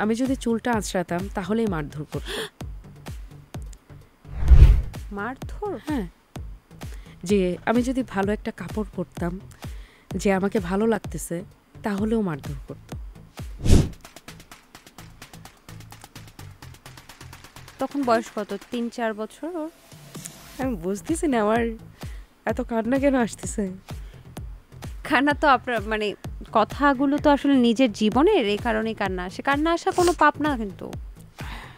আমি যদি চুলটা আঁচড়াতাম তাহলেই মারধর করতো। মারধর? হ্যাঁ, যে আমি যদি ভালো একটা কাপড় পরতাম, যে আমাকে ভালো লাগতেছে, তাহলেও মারধর করতো। তখন বয়স কত? 3-4 বছর? আমি বুঝতেছি না আমার এত কান্না কেন আসতেছে। কান্না তো আপনার মানে কথাগুলো তো আসলে নিজের জীবনের, এই কারণেই কান্না আসে। কান্না আসা কোনো পাপ না, কিন্তু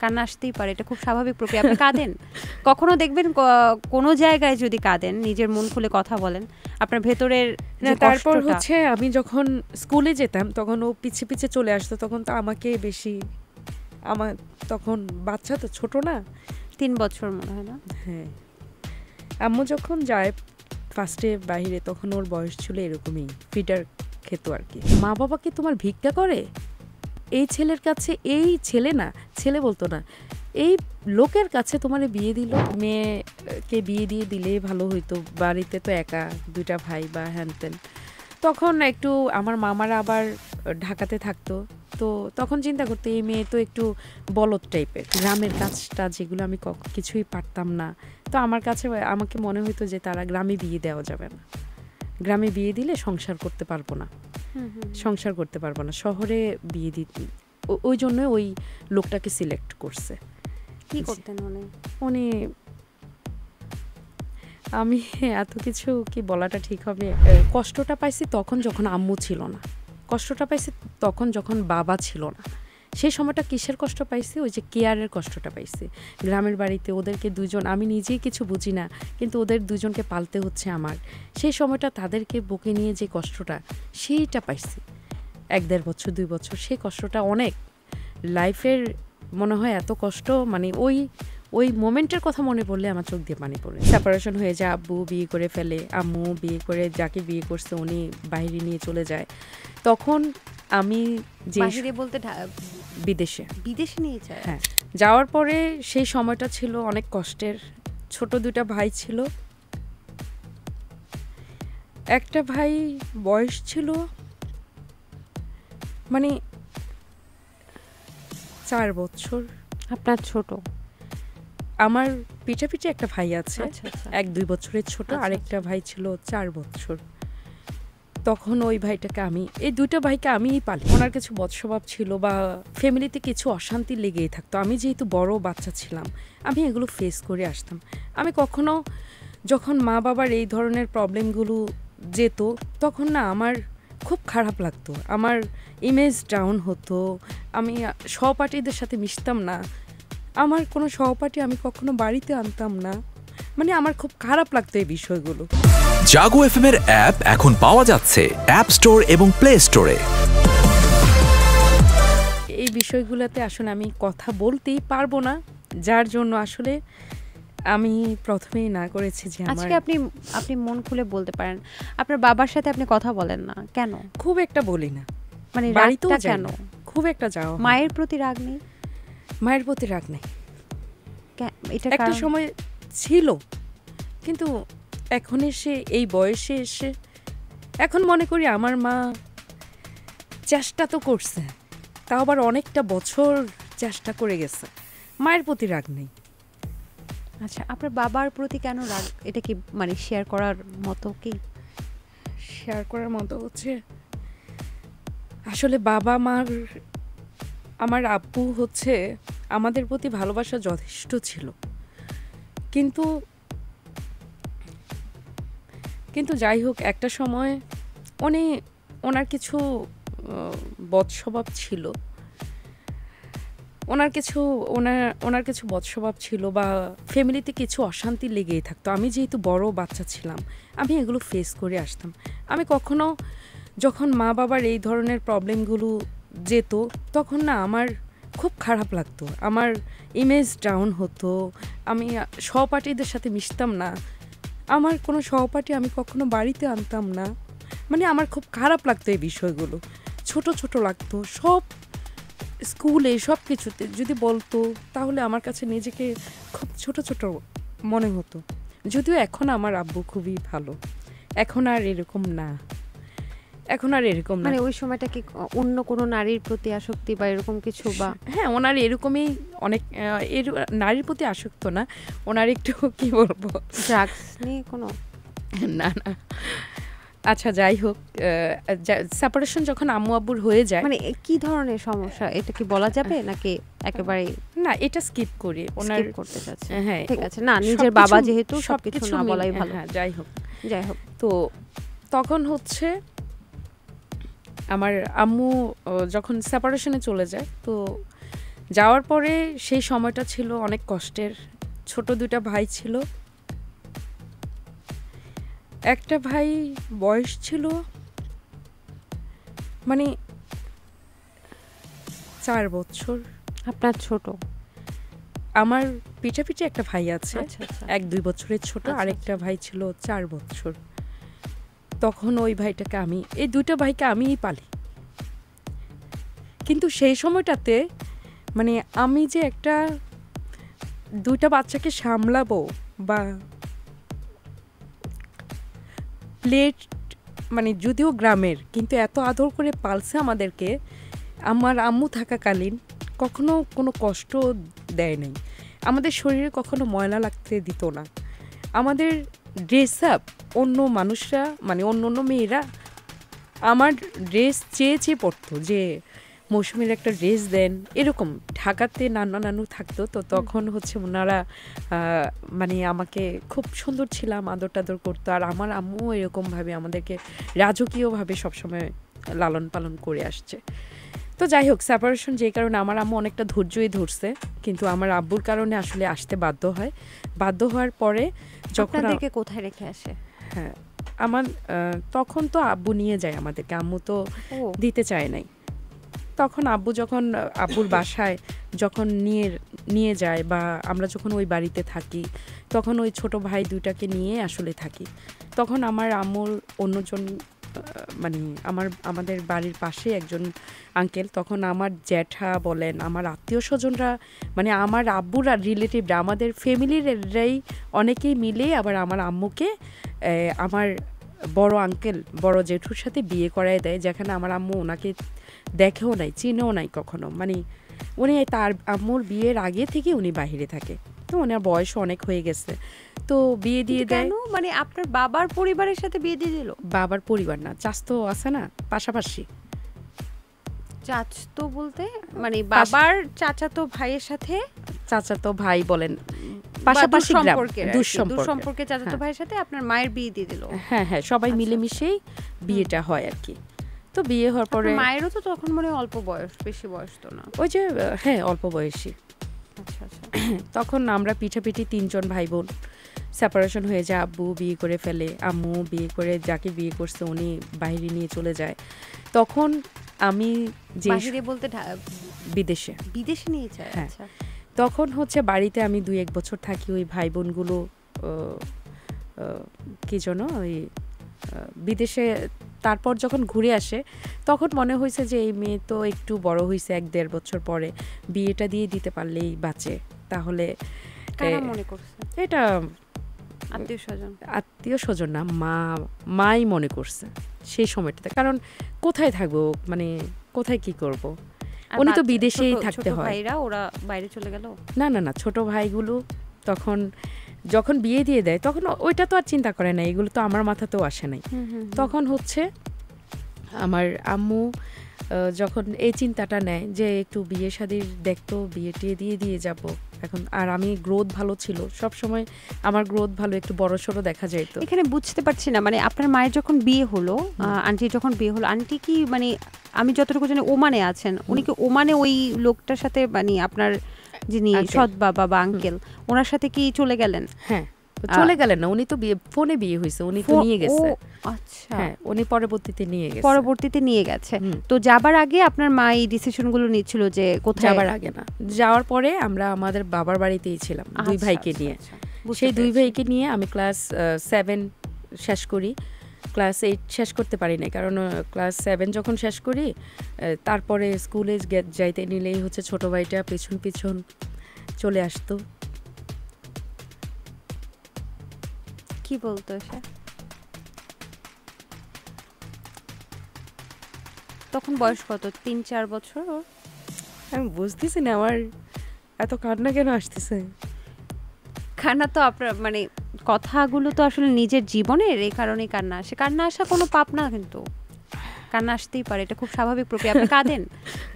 কান্না আসতেই পারে, এটা খুব স্বাভাবিক প্রক্রিয়া। আপনি কাঁদেন কখনো দেখবেন, কোনো জায়গায় যদি কাঁদেন, নিজের মন খুলে কথা বলেন, আপনার ভেতরের না, তারপর হচ্ছে আমি যখন স্কুলে যেতাম তখন ও পিছে পিছে চলে আসতো, তখন তো আমাকে বেশি, আমার তখন বাচ্চা তো ছোট না, 3 বছর মনে হয় না? হ্যাঁ, আম্মু যখন যায় ফার্স্টে বাইরে তখন ওর বয়স ছিল এরকমই, ফিডার খেত আর কি। মা বাবা কি তোমার ভিক্ষা করে? এই ছেলের কাছে, এই ছেলে না, ছেলে বলতো না, এই লোকের কাছে তোমার বিয়ে দিল, মেয়েকে বিয়ে দিয়ে দিলে ভালো হইতো, বাড়িতে তো একা 2টা ভাই বা হ্যান ত্যান। তখন একটু আমার মামারা আবার ঢাকাতে থাকতো, তো তখন চিন্তা করতো এই মেয়ে তো একটু বলদ টাইপের, গ্রামের কাজটা যেগুলো আমি কিছুই পারতাম না, তো আমার কাছে আমাকে মনে হইতো যে তারা গ্রামে বিয়ে দেওয়া যাবে না, গ্রামে বিয়ে দিলে সংসার করতে পারবো না, সংসার করতে পারবো না, শহরে বিয়ে দিতে, ওই জন্য ওই লোকটাকে সিলেক্ট করছে। কি করতেন উনি আমি এত কিছু কি বলাটা ঠিক হবে? কষ্টটা পাইছি তখন যখন আম্মু ছিল না, কষ্টটা পাইছি তখন যখন বাবা ছিল না। সেই সময়টা কিসের কষ্ট পাইছি? ওই যে কেয়ারের কষ্টটা পাইছি। গ্রামের বাড়িতে ওদেরকে দুজন, আমি নিজেই কিছু বুঝি না, কিন্তু ওদের দুজনকে পালতে হচ্ছে আমার। সেই সময়টা তাদেরকে বুকে নিয়ে যে কষ্টটা, সেইটা পাইছি 1-1.5 বছর 2 বছর। সেই কষ্টটা অনেক, লাইফের মনে হয় এত কষ্ট, মানে ওই মোমেন্টের কথা মনে পড়লে আমার চোখ দিয়ে পানি পড়ে। সেপারেশন হয়ে যায়, আব্বু বিয়ে করে ফেলে, আম্মু বিয়ে করে, যাকে বিয়ে করছে উনি বাইরে নিয়ে চলে যায়। তখন আমি যে বাইরে বলতে বিদেশে নিয়ে যায়? হ্যাঁ, যাওয়ার পরে সেই সময়টা ছিল অনেক কষ্টের। ছোট 2টা ভাই ছিল, একটা ভাই বয়স ছিল মানে 4 বছর। আপনার ছোট? আমার পিঠাপিঠি একটা ভাই আছে, আচ্ছা আচ্ছা, 1-2 বছরের ছোট, আরেকটা ভাই ছিল 4 বছর। তখন ওই ভাইটাকে আমি, এই 2টা ভাইকে আমিই পালি। ওনার কিছু বদস্বভাব ছিল বা ফ্যামিলিতে কিছু অশান্তি লেগেই থাকতো। আমি যেহেতু বড় বাচ্চা ছিলাম, আমি এগুলো ফেস করে আসতাম। আমি কখনো যখন মা বাবার এই ধরনের প্রবলেমগুলো যেত, তখন না আমার খুব খারাপ লাগতো, আমার ইমেজ ডাউন হতো, আমি সহপাঠীদের সাথে মিশতাম না, আমার কোনো সহপাঠী আমি কখনো বাড়িতে আনতাম না, মানে আমার খুব খারাপ লাগতো এই বিষয়গুলো। জাগো এফএম এর অ্যাপ এখন পাওয়া যাচ্ছে অ্যাপ স্টোর এবং প্লে স্টোরে। এই বিষয়গুলোতে আসলে আমি কথা বলতেই পারবো না, যার জন্য আসলে আমি প্রথমেই না করেছি যে আজকে আপনি মন খুলে বলতে পারেন, আপনার বাবার সাথে আপনি কথা বলেন না কেন? খুব একটা বলি না, মানে বাড়িতেও রাগটা কেন? খুব একটা যাওয়া। মায়ের প্রতি রাগ নেই? মায়ের প্রতি রাগ নেই, এটা একটা সময় ছিল, কিন্তু এখন এসে এই বয়সে এসে এখন মনে করি আমার মা চেষ্টা তো করছে, তাও আবার অনেকটা বছর চেষ্টা করে গেছে, মায়ের প্রতি রাগ নেই। আচ্ছা, আপনার বাবার প্রতি কেন রাগ? এটা কি মানে শেয়ার করার মতো? কি শেয়ার করার মতো হচ্ছে, আসলে বাবা মার, আমার আব্বু হচ্ছে আমাদের প্রতি ভালোবাসা যথেষ্ট ছিল, কিন্তু যাই হোক একটা সময় ওনার কিছু বদস্বভাব ছিল, ওনার কিছু বদস্বভাব ছিল বা ফ্যামিলিতে কিছু অশান্তি লেগেই থাকতো। আমি যেহেতু বড় বাচ্চা ছিলাম, আমি এগুলো ফেস করে আসতাম। আমি কখনো যখন মা বাবার এই ধরনের প্রবলেমগুলো যেত, তখন না আমার খুব খারাপ লাগতো, আমার ইমেজ ডাউন হতো, আমি সহপাঠীদের সাথে মিশতাম না, আমার কোনো সহপাঠী আমি কখনো বাড়িতে আনতাম না, মানে আমার খুব খারাপ লাগতো এই বিষয়গুলো, ছোট ছোট লাগতো, সব স্কুলে সব কিছুতে যদি বলতো তাহলে আমার কাছে নিজেকে খুব ছোট ছোট মনে হতো। যদিও এখন আমার আব্বু খুবই ভালো, এখন আর এরকম না, এখন আর এরকম না। মানে ওই সময়টা কি অন্য কোনো নারীর প্রতি আসক্তি বা এরকম কিছু বা হ্যাঁ, ওনার এরকমই অনেক নারীর প্রতি আসক্ত না, ওনার একটু কি বলবো, ড্রাগস নিয়ে কোনো না না। আচ্ছা যাই হোক, সেপারেশন যখন আম্মু আব্বুর হয়ে যায়, মানে কি ধরনের সমস্যা এটা কি বলা যাবে নাকি একেবারে না এটা স্কিপ করি, ওনার স্কিপ করতে চাচ্ছে? হ্যাঁ ঠিক আছে, না নিজের বাবা যেহেতু সবকিছু না বলাই ভালো। হ্যাঁ যাই হোক তো তখন হচ্ছে আমার আম্মু যখন সেপারেশনে চলে যায়, তো যাওয়ার পরে সেই সময়টা ছিল অনেক কষ্টের। ছোট দুটা ভাই ছিল, একটা ভাই বয়স ছিল মানে 4 বছর। আপনার ছোট? আমার পিঠাপিঠি একটা ভাই আছে, আচ্ছা আচ্ছা 1-2 বছরের ছোট, আচ্ছা, আরেকটা ভাই ছিল 4 বছর। তখন ওই ভাইটাকে আমি, এই দুটো ভাইকে আমিই পালি। কিন্তু সেই সময়টাতে মানে আমি যে একটা দুইটা বাচ্চাকে সামলাবো বা প্লেট, মানে যদিও গ্রামের কিন্তু এত আদর করে পালছে আমাদেরকে, আমার আম্মু থাকাকালীন কখনো কোনো কষ্ট দেয় নাই, আমাদের শরীরে কখনো ময়লা লাগতে দিত না। আমাদের ড্রেস আপ অন্য মানুষরা, মানে অন্য অন্য মেয়েরা আমার ড্রেস চেয়ে চেয়ে পড়তো যে মৌসুমীর একটা ড্রেস দেন, এরকম। ঢাকাতে নানা নানু থাকতো, তো তখন হচ্ছে ওনারা মানে আমাকে খুব সুন্দর ছিলাম আদর টাদর করতো, আর আমার আম্মু এরকমভাবে আমাদেরকে রাজকীয়ভাবে সবসময় লালন পালন করে আসছে। তো যাই হোক, সেপারেশন যে কারণে আমার আম্মু অনেকটা ধৈর্যই ধরছে, কিন্তু আমার আব্বুর কারণে আসলে আসতে বাধ্য হয়। বাধ্য হওয়ার পরে যখন আপনাদেরকে কোথায় রেখে আসে? হ্যাঁ, আমার তখন তো আব্বু নিয়ে যায় আমাদেরকে, আম্মু তো দিতে চায় নাই। তখন আব্বু যখন আব্বুর বাসায় যখন নিয়ে যায় বা আমরা যখন ওই বাড়িতে থাকি, তখন ওই ছোট ভাই দুইটাকে নিয়ে আসলে থাকি। তখন আমার আম্মুর অন্যজন মানে আমাদের বাড়ির পাশে একজন আঙ্কেল, তখন আমার জ্যাঠা বলেন, আমার আত্মীয় স্বজনরা, মানে আমার আব্বুর আর রিলেটিভরা, আমাদের ফ্যামিলিররাই অনেকেই মিলে আবার আমার আম্মুকে আমার বড় আঙ্কেল, বড় জেঠুর সাথে বিয়ে করায় দেয়, যেখানে আমার আম্মু ওনাকে দেখেও নাই, চিনেও নাই কখনো। মানে উনি তার আম্মুর বিয়ের আগে থেকে উনি বাহিরে থাকে, তো ওনার বয়স অনেক হয়ে গেছে, তো বিয়ে দিয়ে দেয়। মানে আপনার বাবার পরিবারের সাথে বিয়ে দিয়ে দিল? বাবার পরিবার না, চাচতো আছে না পাশাপাশি। চাচতো বলতে মানে বাবার চাচাতো ভাইয়ের সাথে? চাচাতো ভাই বলেন, পাশাপাশি গ্রাম, দুঃসম্পর্কে চাচাতো ভাইয়ের সাথে আপনার মায়ের বিয়ে দিয়ে দিল? হ্যাঁ হ্যাঁ, সবাই মিলেমিশেই বিয়েটা হয় আর কি। তো বিয়ে হওয়ার পরে মায়েরও তো তখন মনে অল্প বয়স, বেশি বয়স তো না? ওই যে হ্যাঁ, অল্প বয়সী। আচ্ছা আচ্ছা। তখন আমরা পিঠাপিঠি 3 জন ভাই বোন, সেপারেশন হয়ে যায়, আব্বু বিয়ে করে ফেলে, আম্মু বিয়ে করে যাকে বিয়ে করছে উনি বাইরে নিয়ে চলে যায়। তখন আমি যে বাইরে বলতে বিদেশে নিয়ে যায়? আচ্ছা। তখন হচ্ছে বাড়িতে আমি 2-1 বছর থাকি, ওই ভাই বোনগুলো কি যেন ওই বিদেশে। তারপর যখন ঘুরে আসে তখন মনে হয়েছে যে এই মেয়ে তো একটু বড় হয়েছে, 1-1.5 বছর পরে বিয়েটা দিয়ে দিতে পারলেই বাঁচে। তাহলে মনে করছে এটা আত্মীয় স্বজন না, মাই মনে করছে সেই সময়টাতে, কারণ কোথায় থাকবো, মানে কোথায় কি করব, উনি তো বিদেশেই থাকতে হয়। ভাইরা ওরা বাইরে চলে গেল? না না না, ছোট ভাইগুলো তখন যখন বিয়ে দিয়ে দেয় তখন ওইটা তো আর চিন্তা করে না, এগুলো তো আমার মাথাতেও আসে নাই। তখন হচ্ছে আমার আম্মু যখন এই চিন্তাটা নেয় যে একটু বিয়ে শাদির দেখতো, বিয়ে টিয়ে দিয়ে যাব এখন। আর আমি গ্রোথ ভালো ছিল, সব সময় আমার গ্রোথ ভালো, একটু বড় সড়ো দেখা যায়। তো এখানে বুঝতে পারছি না, মানে আপনার মায়ের যখন বিয়ে হলো, আন্টির যখন বিয়ে হলো, আন্টি কি মানে আমি যতটুকু জানি ওমানে আছেন, উনি কি ওমানে ওই লোকটার সাথে, মানে আপনার যিনি সৎ বাবা বা আঙ্কেল, ওনার সাথে কি চলে গেলেন? হ্যাঁ, চলে গেলেন না, উনি তো ফোনে বিয়ে হয়েছে, উনি তো নিয়ে গেছে। আচ্ছা, হ্যাঁ, উনি পরবর্তীতে নিয়ে গেছে। তো যাবার আগে আপনার মা এই ডিসিশনগুলো নিচ্ছিল যে কোথায়? যাবার আগে না, যাওয়ার পরে আমরা আমাদের বাবার বাড়িতেই ছিলাম 2 ভাইকে নিয়ে। সেই 2 ভাইকে নিয়ে আমি ক্লাস 7 শেষ করি, ক্লাস 8 শেষ করতে পারি না, কারণ ক্লাস 7 যখন শেষ করি তারপরে স্কুলে যাইতে নিলেই হচ্ছে ছোট ভাইটা পিছন পিছন চলে আসতো। কি বলতো সে? তখন বয়স কত 3-4 বছর ওর? আমি বুঝতেছি না আমার এত কান্না কেন আসতেছে। কান্না তো আপনার মানে কথাগুলো তো আসলে নিজের জীবনের, এই কারণেই কান্না আসে। কান্না আসা কোনো পাপ না কিন্তু, কান্না আসতেই পারে, এটা খুব স্বাভাবিক প্রক্রিয়া। আপনি কাঁদেন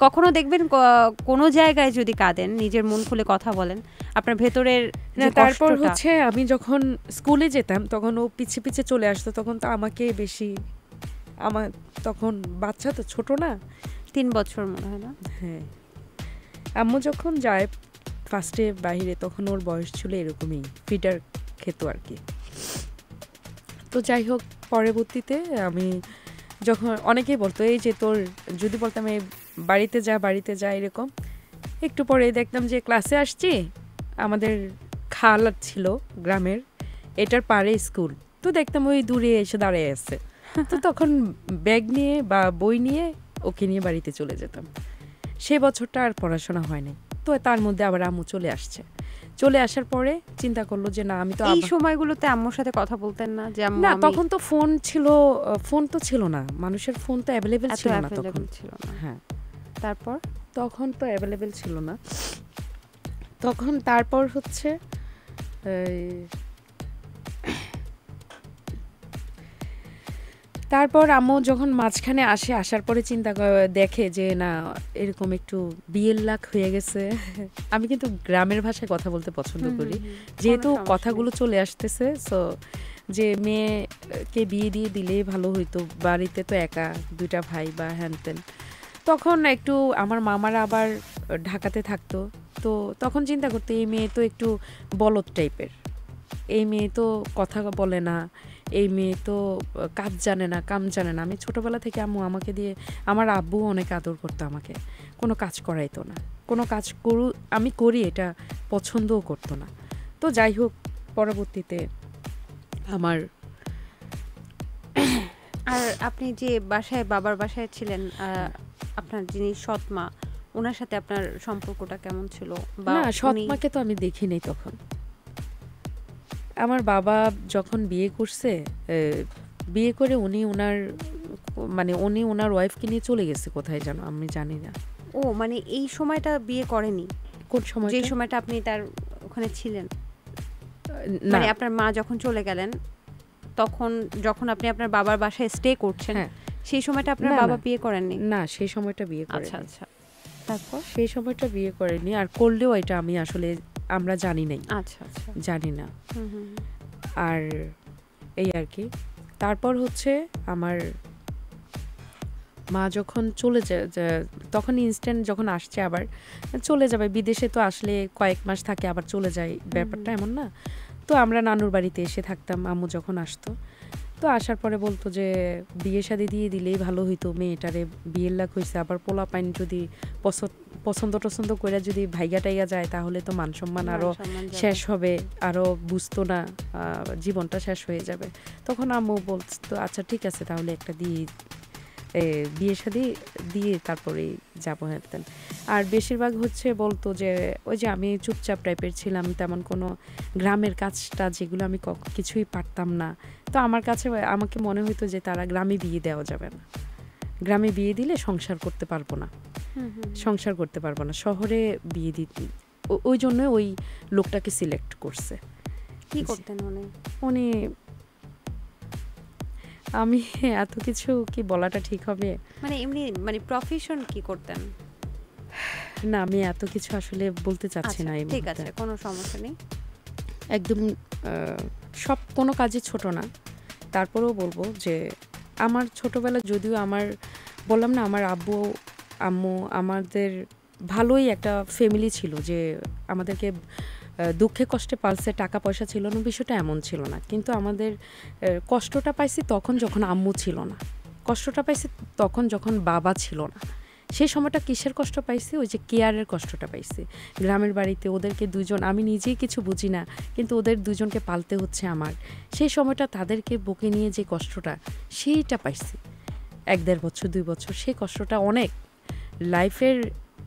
কখনো দেখবেন কোনো জায়গায় যদি কাঁদেন, নিজের মন খুলে কথা বলেন, আপনার ভেতরের না যে তারপর কষ্টটা, হচ্ছে আমি যখন স্কুলে যেতাম তখন ও পিছে পিছে চলে আসতো, তখন তো আমাকে বেশি, আমার তখন বাচ্চা তো ছোট না। 3 বছর মনে হয় না? হ্যাঁ, আম্মু যখন যায় ফার্স্টে বাইরে তখন ওর বয়স ছিল এরকমই, ফিডার খেত আর কি। তো যাই হোক, পরবর্তীতে আমি যখন অনেকেই বলতো এই যে তোর, যদি বলতাম এই বাড়িতে যা এরকম, একটু পরে দেখতাম যে ক্লাসে আসছি, আমাদের খাল ছিল গ্রামের, এটার পারে স্কুল, তো দেখতাম ওই দূরে এসে দাঁড়িয়ে আছে। তো তখন ব্যাগ নিয়ে বা বই নিয়ে ওকে নিয়ে বাড়িতে চলে যেতাম। সে বছরটা আর পড়াশোনা হয়নি, তো তার মধ্যে আবার আম্মু চলে আসার পরে চিন্তা করলো যে না, আমি তো এই সময়গুলোতে আম্মুর সাথে কথা বলতেন না যে আম্মু? না, তখন তো ফোন তো ছিল না, মানুষের ফোন তো অ্যাভেলেবেল ছিল না তখন। হ্যাঁ, তারপর তখন তো অ্যাভেলেবেল ছিল না তখন। তারপর হচ্ছে তারপর আম্মু যখন মাঝখানে আসার পরে দেখে যে না, এরকম একটু বিয়ের লাখ হয়ে গেছে। আমি কিন্তু গ্রামের ভাষায় কথা বলতে পছন্দ করি, যেহেতু কথাগুলো চলে আসতেছে। সো যে মেয়েকে বিয়ে দিয়ে দিলেই ভালো হইতো, বাড়িতে তো একা 2টা ভাই বা হ্যানত্যান। তখন একটু আমার মামারা আবার ঢাকাতে থাকতো, তো তখন চিন্তা করতো এই মেয়ে তো একটু বলদ টাইপের, এই মেয়ে তো কথা বলে না, এই মেয়ে তো কাজ জানে না, কাম জানে না। আমি ছোটোবেলা থেকে আমাকে দিয়ে, আমার আব্বু অনেক আদর করতো, আমাকে কোনো কাজ করাইতো না, কোনো কাজ আমি করি এটা পছন্দও করতো না। তো যাই হোক, পরবর্তীতে আমার আর আপনি যে বাবার বাসায় ছিলেন, আপনার যিনি সৎ মা, ওনার সাথে আপনার সম্পর্কটা কেমন ছিল? না, সৎ মাকে তো আমি দেখিনি তখন। আমার বাবা যখন বিয়ে করছে, বিয়ে করে উনি ওনার ওয়াইফকে নিয়ে চলে গেছে কোথায় যেন, আমি জানি না। ও মানে এই সময়টা বিয়ে করেনি? কোন সময়? যে সময়টা আপনি তার ওখানে ছিলেন, মানে আপনার মা যখন চলে গেলেন, তখন যখন আপনি আপনার বাবার বাসায় স্টে করছেন, সেই সময়টা আপনার বাবা বিয়ে করেননি? না, সেই সময়টা বিয়ে করেনি। আচ্ছা আচ্ছা। তারপর সেই সময়টা বিয়ে করেনি, আর করলেও এটা আমি আসলে আমরা জানি নাই। আচ্ছা আচ্ছা, জানি না। আর এই আর কি। তারপর হচ্ছে আমার মা যখন চলে যায়, তখন ইনস্ট্যান্ট যখন আসছে, আবার চলে যাবে বিদেশে, তো আসলে কয়েক মাস থাকে আবার চলে যায়, ব্যাপারটা এমন না। তো আমরা নানুর বাড়িতে এসে থাকতাম আম্মু যখন আসতো। তো আসার পরে বলতো যে বিয়ে শাদি দিয়ে দিলেই ভালো হইতো, মেয়েটারে বিয়ের লাখ হয়েছে, আবার পোলা পাইন যদি পছন্দ করে যদি ভাইগা টাইগা যায়, তাহলে তো মান সম্মান আরও শেষ হবে, আরও বুঝতো না, জীবনটা শেষ হয়ে যাবে। তখন আম্মু বলতো আচ্ছা ঠিক আছে, তাহলে একটা বিয়ে শাদি দিয়ে তারপরে যাবো হতেন। আর বেশিরভাগ হচ্ছে বলতো যে ওই যে আমি চুপচাপ টাইপের ছিলাম, তেমন কোনো গ্রামের কাজটা যেগুলো আমি কিছুই পারতাম না। তো আমাকে মনে হইতো যে তারা গ্রামে বিয়ে দেওয়া যাবে না, গ্রামে বিয়ে দিলে সংসার করতে পারবো না, শহরে বিয়ে দিতে। ওই জন্য ওই লোকটাকে সিলেক্ট করছে। কি করতেন উনি? আমি এত কিছু কি বলাটা ঠিক হবে? মানে এমনি মানে প্রফেশন কি করতেন? না, আমি এত কিছু আসলে বলতে চাচ্ছি না। ঠিক আছে, কোনো সমস্যা নেই। একদম সব কোনো কাজই ছোট না। তারপরেও বলবো যে আমার ছোটবেলা, যদিও বললাম না, আমার আব্বু আম্মু আমাদের ভালোই একটা ফ্যামিলি ছিল, যে আমাদেরকে দুঃখে কষ্টে পালছে, টাকা পয়সা ছিল না, বিষয়টা এমন ছিল না। কিন্তু আমাদের কষ্টটা পাইছি তখন যখন আম্মু ছিল না, কষ্টটা পাইছি তখন যখন বাবা ছিল না। সেই সময়টা কিসের কষ্ট পাইছি? ওই যে কেয়ারের কষ্টটা পাইছি। গ্রামের বাড়িতে ওদেরকে দুজন, আমি নিজেই কিছু বুঝি না, কিন্তু ওদের দুজনকে পালতে হচ্ছে আমার। সেই সময়টা তাদেরকে বুকে নিয়ে যে কষ্টটা, সেইটা পাইছি 1-1.5 বছর 2 বছর। সেই কষ্টটা অনেক লাইফের,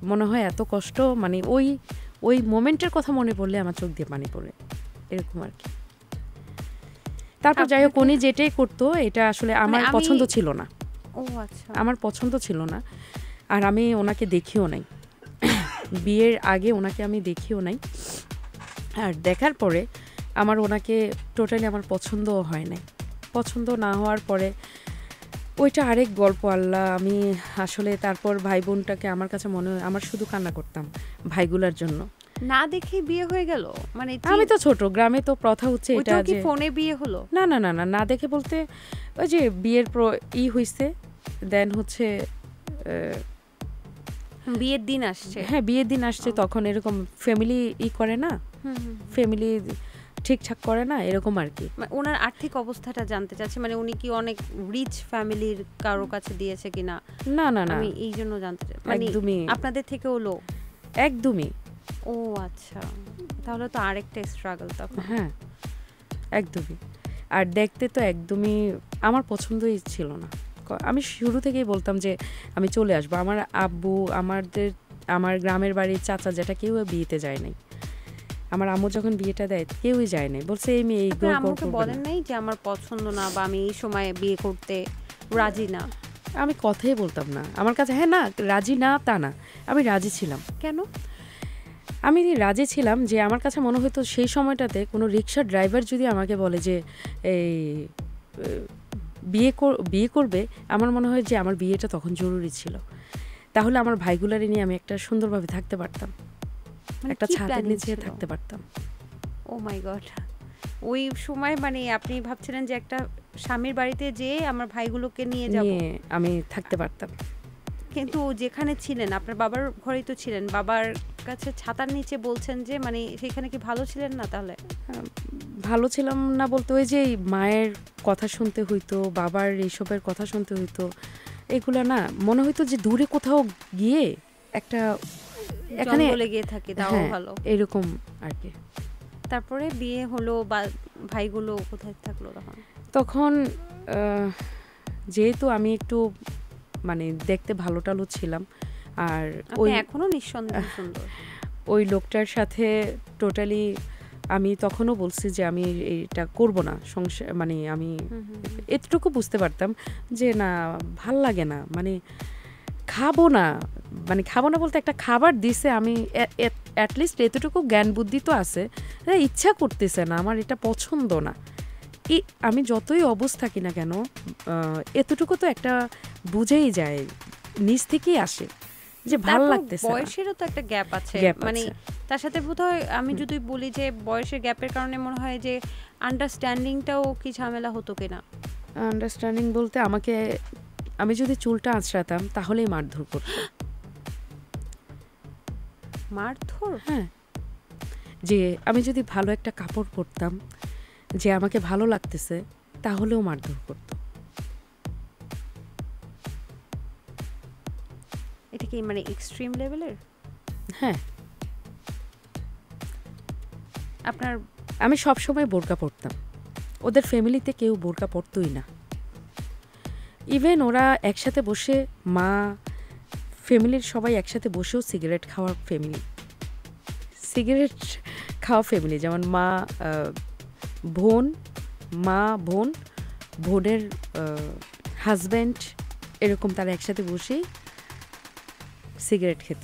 মনে হয় এত কষ্ট, মানে ওই মোমেন্টের কথা মনে পড়লে আমার চোখ দিয়ে পানি পড়ে, এরকম আর কি। তারপর যাই হোক, উনি যেটাই করতো এটা আসলে আমার পছন্দ ছিল না। ও আচ্ছা। আমার পছন্দ ছিল না, আর আমি ওনাকে দেখিও নাই। বিয়ের আগে ওনাকে আমি দেখিও নাই, আর দেখার পরে আমার ওনাকে টোটালি আমার পছন্দও হয় নাই। পছন্দ না হওয়ার পরে ওইটা আরেক গল্প আল্লাহ। আমি আসলে তারপর ভাই বোনটাকে আমার কাছে মনে হয় আমার শুধু কান্না করতাম ভাইগুলার জন্য। না দেখে বিয়ে হয়ে গেল মানে আমি তো ছোট, গ্রামে তো প্রথা হচ্ছে এটা ওইটাও কি যে ফোনে বিয়ে হলো? না না না না না দেখে বলতে ওই যে বিয়ের হইছে, দেন হচ্ছে বিয়ের দিন আসছে। হ্যাঁ বিয়ের দিন আসছে, তখন এরকম ফ্যামিলি করে না, ফ্যামিলি ঠিকঠাক করে না এরকম আর কি। ওনার আর্থিক অবস্থাটা জানতে চাচ্ছি, মানে উনি কি অনেক রিচ ফ্যামিলির কারো কাছে দিয়েছে কিনা? না না না আমি এই জন্য জানতে চাই, মানে একদমই আপনাদের থেকেও লো? একদমই। ও আচ্ছা, তাহলে তো আরেকটা স্ট্রাগল তখন। হ্যাঁ একদমই। আর দেখতে তো একদমই আমার পছন্দই ছিল না। আমি শুরু থেকেই বলতাম যে আমি চলে আসবো। আমার আব্বু, আমার গ্রামের বাড়ির চাচা যেটা কেউ বিয়েতে যায় নাই। আমার আম্মু যখন বিয়েটা দেয় কেউই যায় নাই, বলছে এই মেয়ে আমাকে বলেন নাই যে আমার পছন্দ না বা আমি এই সময় বিয়ে করতে রাজি না? আমি কথাই বলতাম না আমার কাছে। হ্যাঁ না রাজি না তা না, আমি রাজি ছিলাম। কেন? আমি রাজি ছিলাম যে আমার কাছে মনে হতো সেই সময়টাতে কোনো রিক্সা ড্রাইভার যদি আমাকে বলে যে এই বিয়ে করবে, আমার মনে হয় যে আমার বিয়েটা তখন জরুরি ছিল। তাহলে আমার ভাইগুলারে নিয়ে আমি একটা সুন্দরভাবে থাকতে পারতাম, একটা ছাদের নিচে থাকতে পারতাম। ও মাই গড, ওই সময় মানে আপনি ভাবছিলেন যে একটা স্বামীর বাড়িতে যেয়ে আমার ভাইগুলোকে নিয়ে যাব, আমি থাকতে পারতাম। কিন্তু যেখানে ছিলেন আপনার বাবার ঘরেই তো ছিলেন, বাবার কাছে ছাতার নিচে বলছেন যে মানে সেখানে কি ভালো ছিলেন না? তাহলে ভালো ছিলাম না বলতে ওই যে মায়ের কথা শুনতে হইতো, বাবার এইসবের কথা শুনতে হইতো, এগুলা না মনে হইতো যে দূরে কোথাও গিয়ে একটা এখানে গিয়ে থাকি তাও ভালো, এরকম আর কি। তারপরে বিয়ে হলো বা ভাইগুলো কোথায় থাকলো তখন? তখন যেহেতু আমি একটু মানে দেখতে ভালো টালো ছিলাম, আর ওই এখনো নিঃসন্দেহ সুন্দর, ওই লোকটার সাথে টোটালি আমি তখনও বলছি যে আমি এটা করব না সংসার। মানে আমি এতটুকু বুঝতে পারতাম যে না ভাল লাগে না, মানে খাবো না, মানে খাবো না বলতে একটা খাবার দিছে, আমি অ্যাটলিস্ট এতটুকু জ্ঞান বুদ্ধি তো আছে, ইচ্ছা করতেছে না, আমার এটা পছন্দ না। আমি যতই অবুঝ থাকি না কেন এতটুকু তো একটা বুঝেই যায়, নিজ থেকেই আসে যে ভালো লাগতেছে। বয়সেরও তো একটা গ্যাপ আছে, মানে তার সাথে বোধহয় আমি যদি বলি যে বয়সের গ্যাপের কারণে মনে হয় যে আন্ডারস্ট্যান্ডিংটাও কি ঝামেলা হতো কিনা? আন্ডারস্ট্যান্ডিং বলতে আমি যদি চুলটা আঁচড়াতাম তাহলেই মারধর করতো। মারধর? হ্যাঁ, যে আমি যদি ভালো একটা কাপড় পরতাম, যে আমাকে ভালো লাগতেছে, তাহলেও মারধর করতো। এটা কি মানে এক্সট্রিম লেভেলের? হ্যাঁ। আমি সবসময় বোরকা পরতাম, ওদের ফ্যামিলিতে কেউ বোরকা পরতই না। ইভেন ওরা একসাথে বসে, মা ফ্যামিলির সবাই একসাথে বসেও সিগারেট খাওয়া ফ্যামিলি, যেমন বোনের হাজব্যান্ড, এরকম তারা একসাথে বসেই সিগারেট খেত।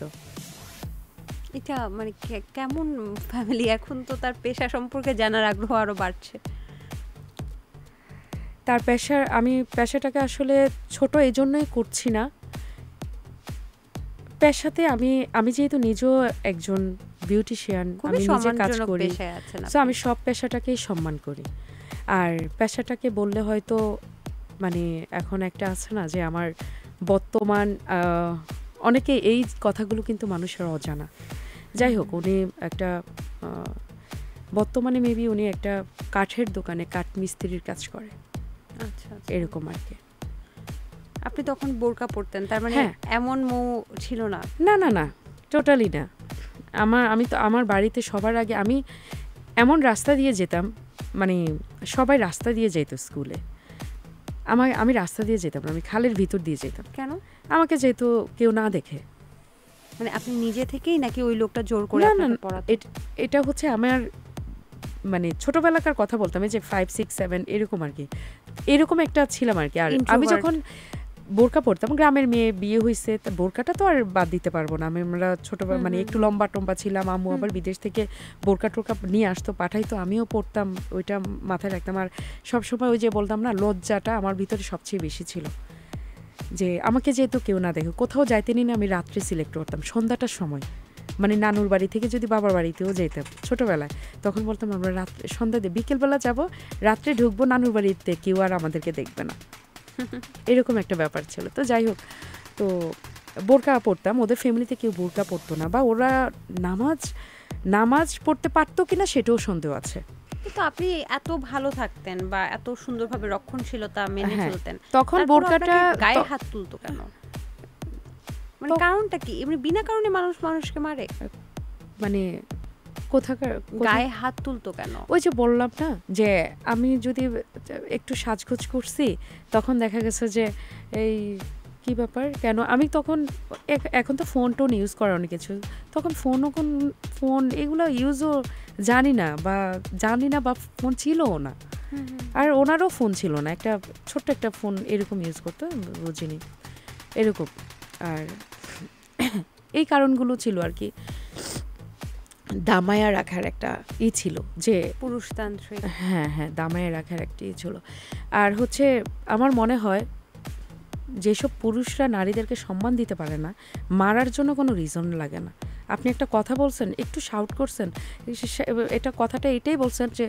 এটা মানে কেমন ফ্যামিলি? এখন তো তার পেশা সম্পর্কে জানার আগ্রহ আরো বাড়ছে। তার আমি পেশাটাকে আসলে ছোট এই জন্যই করছি না। পেশাতে আমি যেহেতু নিজেও একজন বিউটিশিয়ান, আমি নিজে কাজ করি, সো আমি সব পেশাটাকেই সম্মান করি। আর পেশাটাকে বললে হয়তো মানে এখন একটা আছে না যে আমার বর্তমান অনেকে এই কথাগুলো কিন্তু মানুষের অজানা। যাই হোক, উনি একটা বর্তমানে মেবি উনি একটা কাঠের দোকানে কাঠ মিস্ত্রির কাজ করে। আচ্ছা, এরকম আর কি। আপনি তখন বোরকা পরতেন, তার মানে এমন মৌ ছিল না? না না না, টোটালি না। আমি তো আমার বাড়িতে সবার আগে আমি এমন রাস্তা দিয়ে যেতাম, মানে সবাই রাস্তা দিয়ে যেত স্কুলে, আমি রাস্তা দিয়ে যেতাম না, আমি খালের ভিতর দিয়ে যেতাম। কেন? আমাকে যেহেতু কেউ না দেখে। মানে আপনি নিজে থেকেই নাকি ওই লোকটা জোর করে আপনাকে পড়াতো? এটা হচ্ছে আমার মানে ছোটবেলাকার কথা বলতাম, যে 5, 6, 7 এরকম আর কি, এরকম একটা ছিলাম আর কি। আর আমি যখন বোরকা পরতাম, গ্রামের মেয়ে, বিয়ে হয়েছে, তা বোরকাটা তো আর বাদ দিতে পারবো না। আমরা ছোটবেলা মানে একটু লম্বা টম্বা ছিলাম, আম্মু আবার বিদেশ থেকে বোরকা টোরকা নিয়ে আসতো, পাঠাইতো, আমিও পরতাম, ওইটা মাথায় রাখতাম। আর সবসময় ওই যে বলতাম না, লজ্জাটা আমার ভিতরে সবচেয়ে বেশি ছিল, যে আমাকে যেহেতু কেউ না দেখে, কোথাও যাইতে নিলে আমি রাত্রে সিলেক্ট করতাম সন্ধ্যাটার সময়, মানে নানুর বাড়ি থেকে যদি বাবার বাড়িতেও যেতাম ছোটোবেলায়, তখন বলতাম আমরা রাত্রে সন্ধ্যা দিয়ে বিকেলবেলা যাব, রাত্রে ঢুকবো নানুর বাড়িতে, কেউ আর আমাদেরকে দেখবে না, এরকম একটা ব্যাপার ছিল। তো যাই হোক, তো বোরকা পড়তাম, ওদের ফ্যামিলিতে কেউ বোরকা পড়তো না, বা ওরা নামাজ পড়তে পারতো কিনা সেটাও সন্দেহ আছে। কিন্তু আপনি এত ভালো থাকতেন বা এত সুন্দরভাবে রক্ষণশীলতা মেনে চলতেন, তখন তারপরও বোরকাটা আপনাকে গায়ে হাত তুলতো কেন? মানে কারণটা কি? এমনি বিনা কারণে মানুষকে মারে, মানে কোথাকার গায়ে হাত তুলতো কেন? ওই যে বললাম না, যে আমি যদি একটু সাজগোজ করছি, তখন দেখা গেছে যে এই কি ব্যাপার কেন, আমি তখন এখন তো ফোন টোন ইউজ করা অনেক কিছু, তখন ফোন এগুলো ইউজও জানি না বা ফোন ছিলও না, আর ওনারও ফোন ছিল না, একটা ছোট্ট একটা ফোন এরকম ইউজ করতো, বুঝিনি এরকম। আর এই কারণগুলো ছিল আর কি, দামায়া রাখার একটা ছিল, যে পুরুষতান্ত্রিক, হ্যাঁ দামায়া রাখার একটা ছিল। আর হচ্ছে আমার মনে হয় যেসব পুরুষরা নারীদেরকে সম্মান দিতে পারে না, মারার জন্য কোনো রিজন লাগে না। আপনি একটা কথা বলছেন, একটু শাউট করছেন, কথাটা এটাই বলছেন যে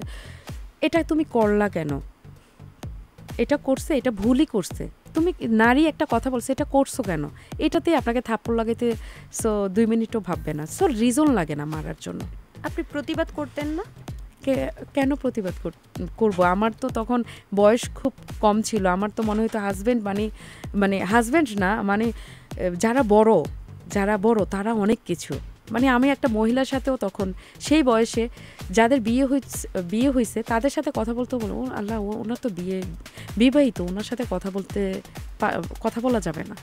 এটা তুমি করলা কেন, এটা করছে, এটা ভুলই করছে, তুমি নারী একটা কথা বলছে, এটা করছো কেন, এটাতেই আপনাকে থাপ্পড় লাগাইতে 2 মিনিটও ভাববে না, রিজন লাগে না মারার জন্য। আপনি প্রতিবাদ করতেন না? কেন প্রতিবাদ করব? আমার তো তখন বয়স খুব কম ছিল, আমার তো মনে হতো হাজব্যান্ড মানে হাজব্যান্ড না, মানে যারা বড় তারা অনেক কিছু, মানে আমি একটা মহিলার সাথেও তখন সেই বয়সে যাদের বিয়ে হয়েছে তাদের সাথে কথা বলতে বলো, আল্লাহ ওনার তো বিবাহিত, ওনার সাথে কথা বলা যাবে না,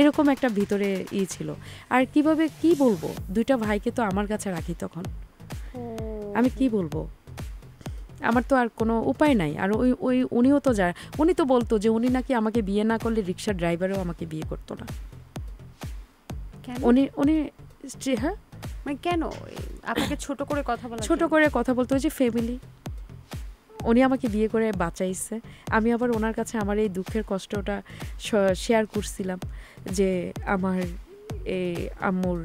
এরকম একটা ভিতরে ছিল। আর কিভাবে কি বলবো, 2টা ভাইকে তো আমার কাছে রাখি তখন, আমি কি বলবো, আমার তো আর কোনো উপায় নাই। আর উনিও তো উনি তো বলতো যে উনি নাকি আমাকে বিয়ে না করলে রিক্সার ড্রাইভারও আমাকে বিয়ে করতো না। উনি হ্যাঁ, মানে কেন আপনাকে ছোট করে কথা বলতো, যে ফ্যামিলি, উনি আমাকে বিয়ে করে বাঁচাইছে। আমি আবার ওনার কাছে আমার এই দুঃখের কষ্টটা শেয়ার করছিলাম, যে আমার এই আম্মুর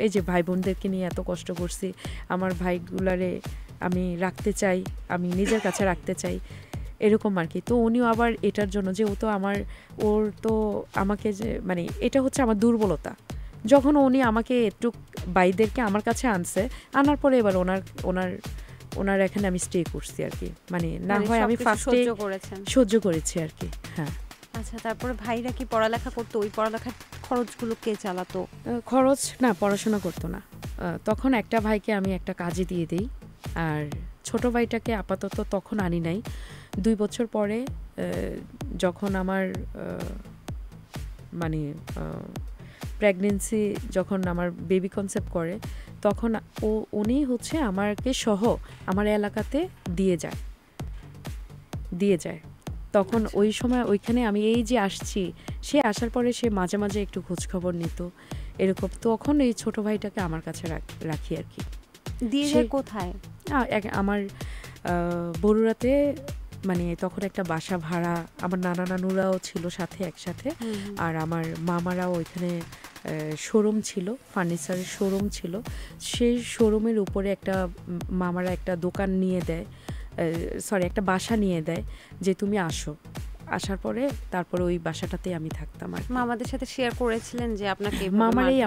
এই যে ভাই বোনদেরকে নিয়ে এত কষ্ট করছি, আমার ভাইগুলারে আমি রাখতে চাই, আমি নিজের কাছে রাখতে চাই, এরকম আর কি। তো উনিও আবার এটার জন্য, যে ওর তো আমাকে যে মানে এটা হচ্ছে আমার দুর্বলতা, যখন উনি আমাকে একটু ভাইদেরকে আমার কাছে আনার পরে এবার ওনার এখানে আমি স্টে করছি আর কি, মানে না হয় আমি ফার্স্টে সহ্য করেছি আর কি। হ্যাঁ, আচ্ছা, তারপরে ভাইরা কি পড়ালেখা করতো? ওই পড়ালেখার খরচগুলো কে চালাতো? খরচ না, পড়াশোনা করতো না। তখন একটা ভাইকে আমি একটা কাজে দিয়ে দিই, আর ছোট ভাইটাকে আপাতত তখন আনি নাই। 2 বছর পরে যখন আমার মানে প্রেগনেন্সি, যখন আমার বেবি কনসেপ্ট করে, তখন উনি হচ্ছে আমাকে সহ আমার এলাকাতে দিয়ে যায়। তখন ওই সময় ওইখানে আমি এই যে আসছি, সে আসার পরে সে মাঝে মাঝে একটু খোঁজখবর নিত এরকম। তখন এই ছোট ভাইটাকে আমার কাছে রাখি আর কি। দিয়ে যায় কোথায়? আমার বরুড়াতে, মানে তখন একটা বাসা ভাড়া, আমার নানা নানুরাও ছিল সাথে একসাথে, আর আমার মামারাও ওইখানে শোরুম ছিল, ফার্নিচারের শোরুম ছিল, সেই শোরুমের উপরে একটা মামারা একটা দোকান নিয়ে দেয়, একটা বাসা নিয়ে দেয়, যে তুমি আসার পরে তারপরে ওই বাসাটাতে আমি থাকতাম। আর মামাদের সাথে শেয়ার করেছিলেন যে আপনাকে? মামারাই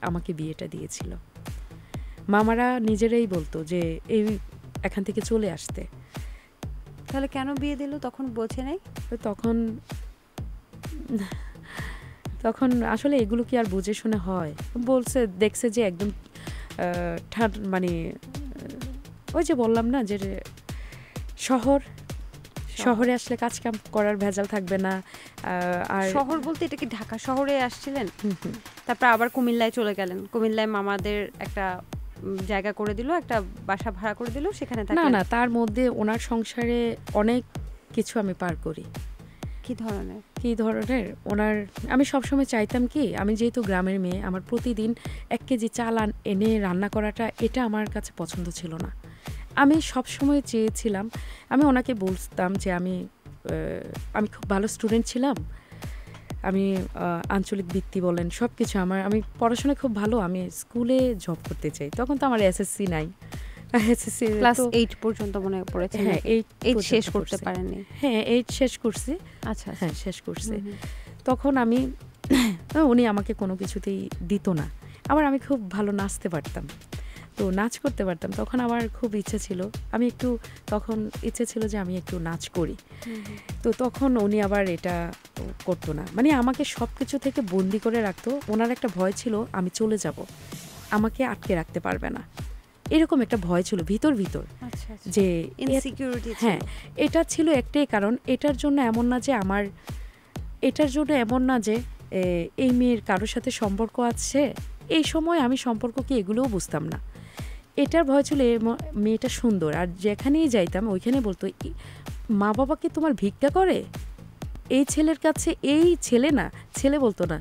আমাকে বিয়েটা দিয়েছিল। মামারা নিজেরাই বলতো যে এই এখান থেকে চলে আসতে। তাহলে কেন বিয়ে দিল তখন বোঝে নাই? তখন আসলে এগুলো কি আর বুঝে শুনে হয়? দেখছে যে একদম মানে ওই যে বললাম না, যে শহরে আসলে কাজ কাম করার ভেজাল থাকবে না। আর শহর বলতে এটা কি ঢাকা শহরে আসছিলেন? তারপর আবার কুমিল্লায় চলে গেলেন। কুমিল্লায় মামাদের একটা জায়গা করে দিল, একটা বাসা ভাড়া করে দিল, সেখানে থাকলেন। না, তার মধ্যে ওনার সংসারে অনেক কিছু আমি পার করি। কি ধরনের? কী ধরনের ওনার, আমি সবসময় চাইতাম কি, আমি যেহেতু গ্রামের মেয়ে, আমার প্রতিদিন 1 কেজি চাল এনে রান্না করাটা এটা আমার কাছে পছন্দ ছিল না। আমি সবসময় চেয়েছিলাম, আমি ওনাকে বলতাম যে আমি খুব ভালো স্টুডেন্ট ছিলাম, আমি আঞ্চলিক বৃত্তি বলেন সব কিছু আমি পড়াশোনায় খুব ভালো, আমি স্কুলে জব করতে চাই। তখন তো আমার এসএসসি নাই, এসএসসি ক্লাস 8 পর্যন্ত মনে হয় পড়েছেন? হ্যাঁ, 8 শেষ করতে পারেননি? হ্যাঁ, 8 শেষ করছি। আচ্ছা, হ্যাঁ, শেষ করছি। তখন আমি উনি আমাকে কোনো কিছুতেই দিত না। আবার আমি খুব ভালো নাচতে পারতাম, তো নাচ করতে পারতাম। তখন আমার খুব ইচ্ছে ছিল, তখন ইচ্ছে ছিল যে আমি একটু নাচ করি। তো তখন উনি আবার এটা করতো না, মানে আমাকে সব কিছু থেকে বন্দি করে রাখতো। ওনার একটা ভয় ছিল আমি চলে যাব, আমাকে আটকে রাখতে পারবে না, এরকম একটা ভয় ছিল ভিতর আচ্ছা, যে ইনসিকিউরিটি। হ্যাঁ, এটা ছিল একটাই কারণ। এটার জন্য এমন না যে এই মেয়ের কারোর সাথে সম্পর্ক আছে। এই সময় আমি সম্পর্ক কি এগুলোও বুঝতাম না। এটার ভয় ছিল মেয়েটা সুন্দর, আর যেখানেই যাইতাম ওইখানে বলতো মা বাবা কি তোমার ভিক্ষা করে? এই ছেলের কাছে, এই ছেলে না, ছেলে বলতো না,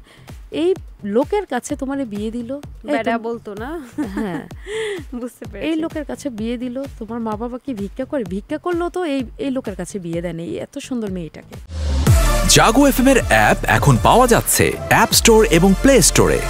এই লোকের কাছে তোমার বিয়ে দিল, বেটা বলতো না? হ্যাঁ, বুঝতে পেরেছি। এই লোকের কাছে বিয়ে দিল, তোমার মা বাবা কি ভিক্ষা করে? ভিক্ষা করলো তো এই লোকের কাছে বিয়ে দেন এই এত সুন্দর মেয়েটাকে। জাগো এফএম এর অ্যাপ এখন পাওয়া যাচ্ছে অ্যাপ স্টোর এবং প্লে স্টোরে।